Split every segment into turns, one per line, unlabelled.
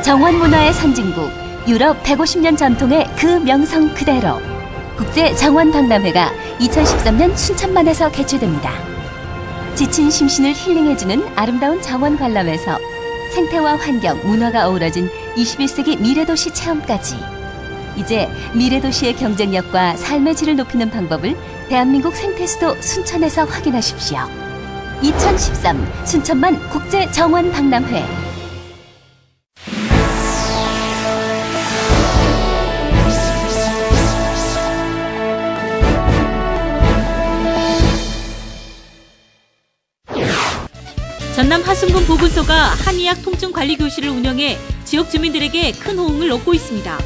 정원문화의 선진국, 유럽 150년 전통의 그 명성 그대로 국제정원박람회가 2013년 순천만에서 개최됩니다. 지친 심신을 힐링해주는 아름다운 정원 관람에서 생태와 환경, 문화가 어우러진 21세기 미래도시 체험까지 이제 미래도시의 경쟁력과 삶의 질을 높이는 방법을 대한민국 생태수도 순천에서 확인하십시오. 2013 순천만 국제정원박람회.
전남 하순군 보건소가 한의학 통증관리교실을 운영해 지역 주민들에게 큰 호응을 얻고 있습니다.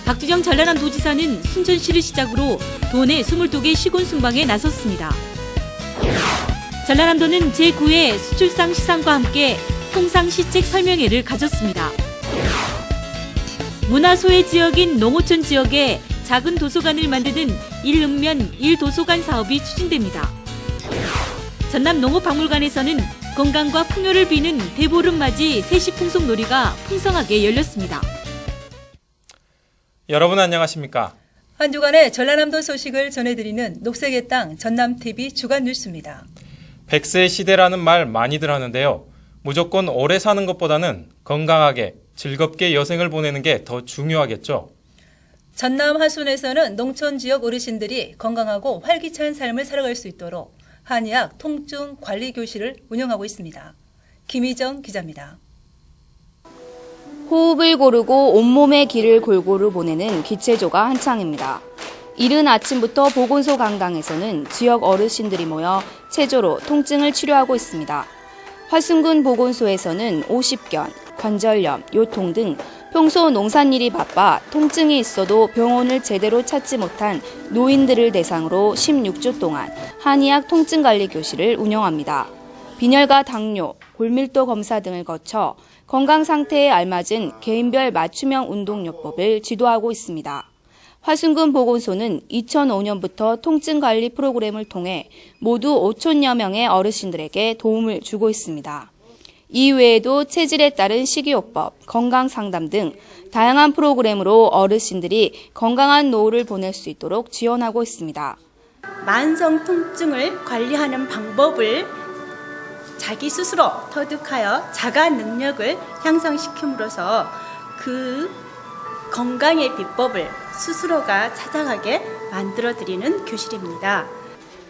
박주정 전라남도지사는 순천시를 시작으로 도내 22개 시군 순방에 나섰습니다. 전라남도는 제9회 수출상 시상과 함께 통상시책 설명회를 가졌습니다. 문화소외 지역인 농어촌 지역에 작은 도서관을 만드는 1읍면 1도서관 사업이 추진됩니다. 전남 농업박물관에서는 건강과 풍요를 비는 대보름맞이 세시풍속놀이가 풍성하게 열렸습니다.
여러분 안녕하십니까?
한 주간의 전라남도 소식을 전해드리는 녹색의 땅 전남TV 주간 뉴스입니다.
100세 시대라는 말 많이들 하는데요. 무조건 오래 사는 것보다는 건강하게 즐겁게 여생을 보내는 게 더 중요하겠죠.
전남 하순에서는 농촌 지역 어르신들이 건강하고 활기찬 삶을 살아갈 수 있도록 한의학 통증 관리 교실을 운영하고 있습니다. 김희정 기자입니다.
호흡을 고르고 온몸의 기를 골고루 보내는 기체조가 한창입니다. 이른 아침부터 보건소 강당에서는 지역 어르신들이 모여 체조로 통증을 치료하고 있습니다. 화순군 보건소에서는 오십견, 관절염, 요통 등 평소 농산일이 바빠 통증이 있어도 병원을 제대로 찾지 못한 노인들을 대상으로 16주 동안 한의학 통증관리 교실을 운영합니다. 빈혈과 당뇨, 골밀도 검사 등을 거쳐 건강 상태에 알맞은 개인별 맞춤형 운동요법을 지도하고 있습니다. 화순군 보건소는 2005년부터 통증관리 프로그램을 통해 모두 5천여 명의 어르신들에게 도움을 주고 있습니다. 이외에도 체질에 따른 식이요법, 건강상담 등 다양한 프로그램으로 어르신들이 건강한 노후를 보낼 수 있도록 지원하고 있습니다.
만성 통증을 관리하는 방법을 자기 스스로 터득하여 자가 능력을 향상시킴으로써 그 건강의 비법을 스스로가 찾아가게 만들어드리는 교실입니다.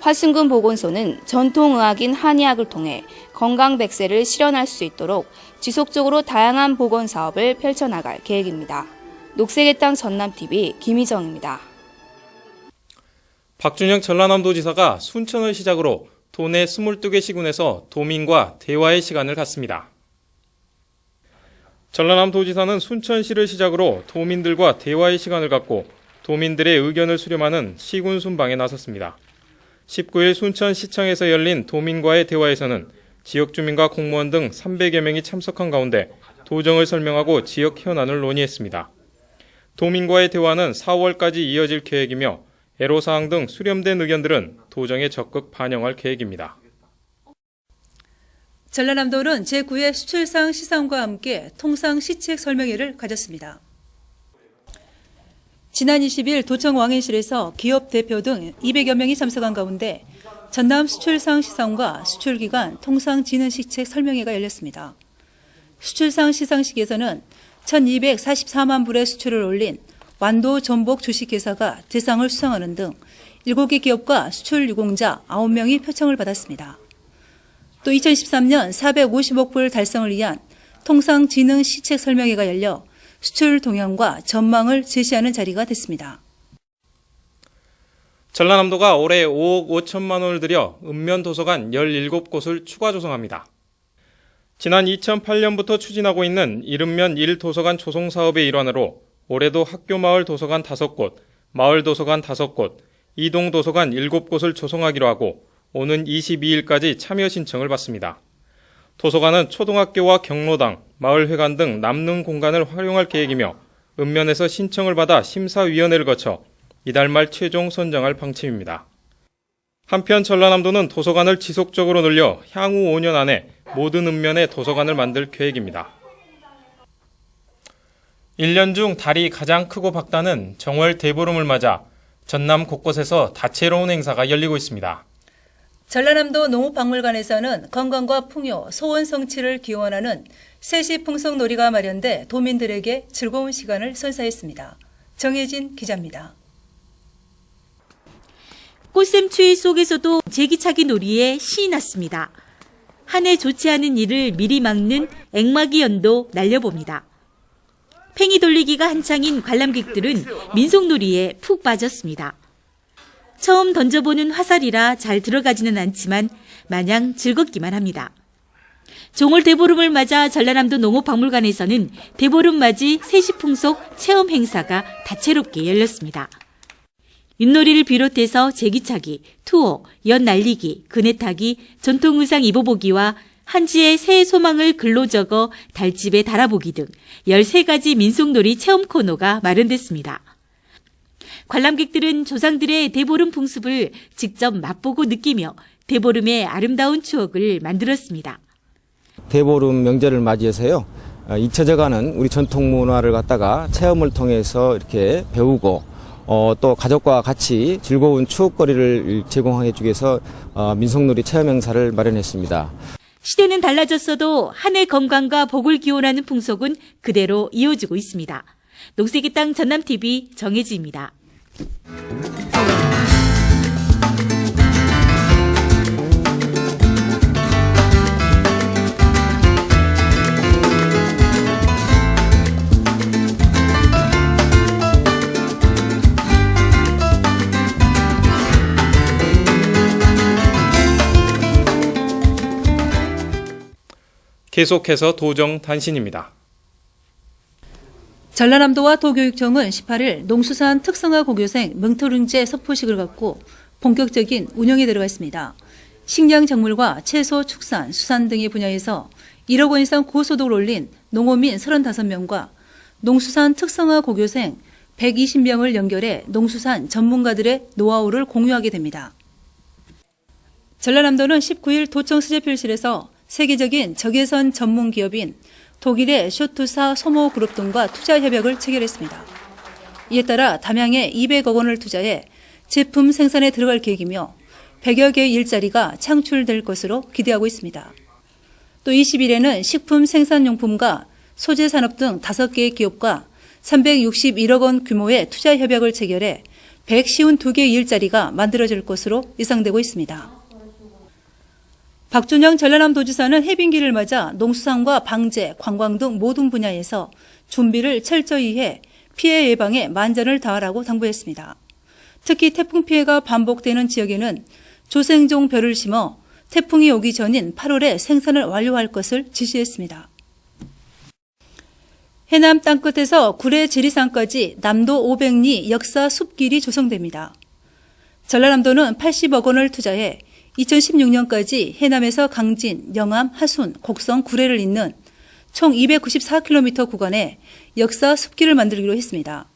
화순군 보건소는 전통의학인 한의학을 통해 건강 100세를 실현할 수 있도록 지속적으로 다양한 보건 사업을 펼쳐나갈 계획입니다. 녹색의 땅 전남TV 김희정입니다.
박준영 전라남도지사가 순천을 시작으로 도내 22개 시군에서 도민과 대화의 시간을 갖습니다. 전라남도지사는 순천시를 시작으로 도민들과 대화의 시간을 갖고 도민들의 의견을 수렴하는 시군 순방에 나섰습니다. 19일 순천시청에서 열린 도민과의 대화에서는 지역 주민과 공무원 등 300여 명이 참석한 가운데 도정을 설명하고 지역 현안을 논의했습니다. 도민과의 대화는 4월까지 이어질 계획이며 애로사항 등 수렴된 의견들은 도정에 적극 반영할 계획입니다.
전라남도는 제9회 수출상 시상과 함께 통상시책 설명회를 가졌습니다. 지난 20일 도청 왕인실에서 기업 대표 등 200여 명이 참석한 가운데 전남 수출상 시상과 수출기관 통상진흥시책 설명회가 열렸습니다. 수출상 시상식에서는 1244만 불의 수출을 올린 완도 전복 주식회사가 대상을 수상하는 등 7개 기업과 수출 유공자 9명이 표창을 받았습니다. 또 2013년 450억 불 달성을 위한 통상진흥시책 설명회가 열려 수출 동향과 전망을 제시하는 자리가 됐습니다.
전라남도가 올해 5억 5천만 원을 들여 읍면도서관 17곳을 추가 조성합니다. 지난 2008년부터 추진하고 있는 1읍면 1도서관 조성 사업의 일환으로 올해도 학교마을 도서관 5곳, 마을도서관 5곳, 이동도서관 7곳을 조성하기로 하고 오는 22일까지 참여 신청을 받습니다. 도서관은 초등학교와 경로당, 마을회관 등 남는 공간을 활용할 계획이며 읍면에서 신청을 받아 심사위원회를 거쳐 이달 말 최종 선정할 방침입니다. 한편 전라남도는 도서관을 지속적으로 늘려 향후 5년 안에 모든 읍면에 도서관을 만들 계획입니다. 1년 중 달이 가장 크고 밝다는 정월 대보름을 맞아 전남 곳곳에서 다채로운 행사가 열리고 있습니다.
전라남도 농업박물관에서는 건강과 풍요, 소원 성취를 기원하는 세시풍속놀이가 마련돼 도민들에게 즐거운 시간을 선사했습니다. 정혜진 기자입니다.
꽃샘추위 속에서도 제기차기 놀이에 신이 났습니다. 한 해 좋지 않은 일을 미리 막는 액마기 연도 날려봅니다. 팽이 돌리기가 한창인 관람객들은 민속놀이에 푹 빠졌습니다. 처음 던져보는 화살이라 잘 들어가지는 않지만 마냥 즐겁기만 합니다. 정월 대보름을 맞아 전라남도 농업박물관에서는 대보름 맞이 세시풍속 체험 행사가 다채롭게 열렸습니다. 윷놀이를 비롯해서 제기차기, 투어, 연 날리기, 그네 타기, 전통 의상 입어보기와 한지의 새해 소망을 글로 적어 달집에 달아보기 등 13가지 민속놀이 체험 코너가 마련됐습니다. 관람객들은 조상들의 대보름 풍습을 직접 맛보고 느끼며 대보름의 아름다운 추억을 만들었습니다.
대보름 명절을 맞이해서요, 잊혀져가는 우리 전통 문화를 갖다가 체험을 통해서 이렇게 배우고 또 가족과 같이 즐거운 추억거리를 제공해 주기 위해서 민속놀이 체험 행사를 마련했습니다.
시대는 달라졌어도 한 해 건강과 복을 기원하는 풍속은 그대로 이어지고 있습니다. 녹색의 땅 전남TV 정혜지입니다.
계속해서 도정 단신입니다.
전라남도와 도교육청은 18일 농수산 특성화 고교생 멘토링제 선포식을 갖고 본격적인 운영에 들어갔습니다. 식량 작물과 채소, 축산, 수산 등의 분야에서 1억 원 이상 고소득을 올린 농어민 35명과 농수산 특성화 고교생 120명을 연결해 농수산 전문가들의 노하우를 공유하게 됩니다. 전라남도는 19일 도청 수제필실에서 세계적인 적외선 전문 기업인 독일의 쇼투사 소모그룹 등과 투자 협약을 체결했습니다. 이에 따라 담양에 200억 원을 투자해 제품 생산에 들어갈 계획이며 100여 개의 일자리가 창출될 것으로 기대하고 있습니다. 또 20일에는 식품 생산용품과 소재 산업 등 5개의 기업과 361억 원 규모의 투자 협약을 체결해 152개의 일자리가 만들어질 것으로 예상되고 있습니다. 박준영 전라남도지사는 해빙기를 맞아 농수산과 방제, 관광 등 모든 분야에서 준비를 철저히 해 피해 예방에 만전을 다하라고 당부했습니다. 특히 태풍 피해가 반복되는 지역에는 조생종 벼를 심어 태풍이 오기 전인 8월에 생산을 완료할 것을 지시했습니다. 해남 땅끝에서 구례 지리산까지 남도 500리 역사 숲길이 조성됩니다. 전라남도는 80억 원을 투자해 2016년까지 해남에서 강진, 영암, 하순, 곡성, 구례를 잇는 총 294km 구간에 역사 숲길을 만들기로 했습니다.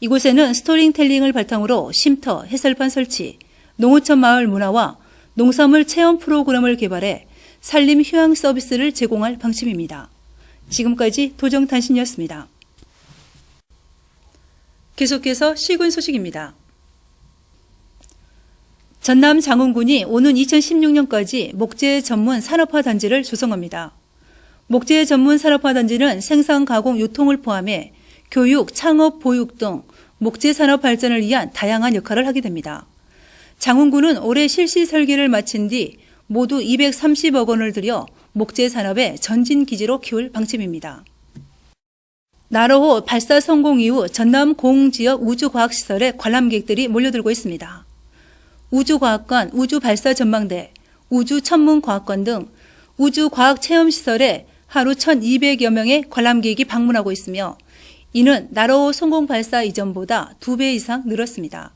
이곳에는 스토리텔링을 바탕으로 쉼터, 해설판 설치, 농어촌 마을 문화와 농산물 체험 프로그램을 개발해 산림 휴양 서비스를 제공할 방침입니다. 지금까지 도정단신이었습니다. 계속해서 시군 소식입니다. 전남 장흥군이 오는 2016년까지 목재 전문 산업화 단지를 조성합니다. 목재 전문 산업화 단지는 생산, 가공, 유통을 포함해 교육, 창업, 보육 등 목재 산업 발전을 위한 다양한 역할을 하게 됩니다. 장흥군은 올해 실시 설계를 마친 뒤 모두 230억 원을 들여 목재 산업의 전진 기지로 키울 방침입니다. 나로호 발사 성공 이후 전남 공지역 우주과학시설에 관람객들이 몰려들고 있습니다. 우주과학관, 우주발사 전망대, 우주천문과학관 등 우주과학체험시설에 하루 1,200여 명의 관람객이 방문하고 있으며 이는 나로호 성공 발사 이전보다 2배 이상 늘었습니다.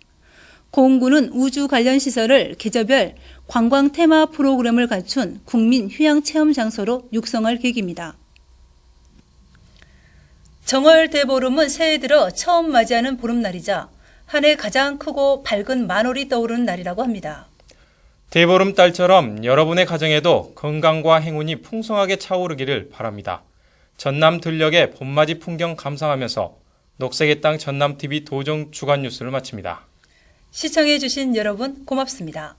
공군은 우주 관련 시설을 계절별 관광 테마 프로그램을 갖춘 국민 휴양 체험 장소로 육성할 계획입니다. 정월 대보름은 새해 들어 처음 맞이하는 보름날이자 한 해 가장 크고 밝은 만월이 떠오르는 날이라고 합니다.
대보름달처럼 여러분의 가정에도 건강과 행운이 풍성하게 차오르기를 바랍니다. 전남 들녘의 봄맞이 풍경 감상하면서 녹색의 땅 전남TV 도정 주간 뉴스를 마칩니다.
시청해주신 여러분 고맙습니다.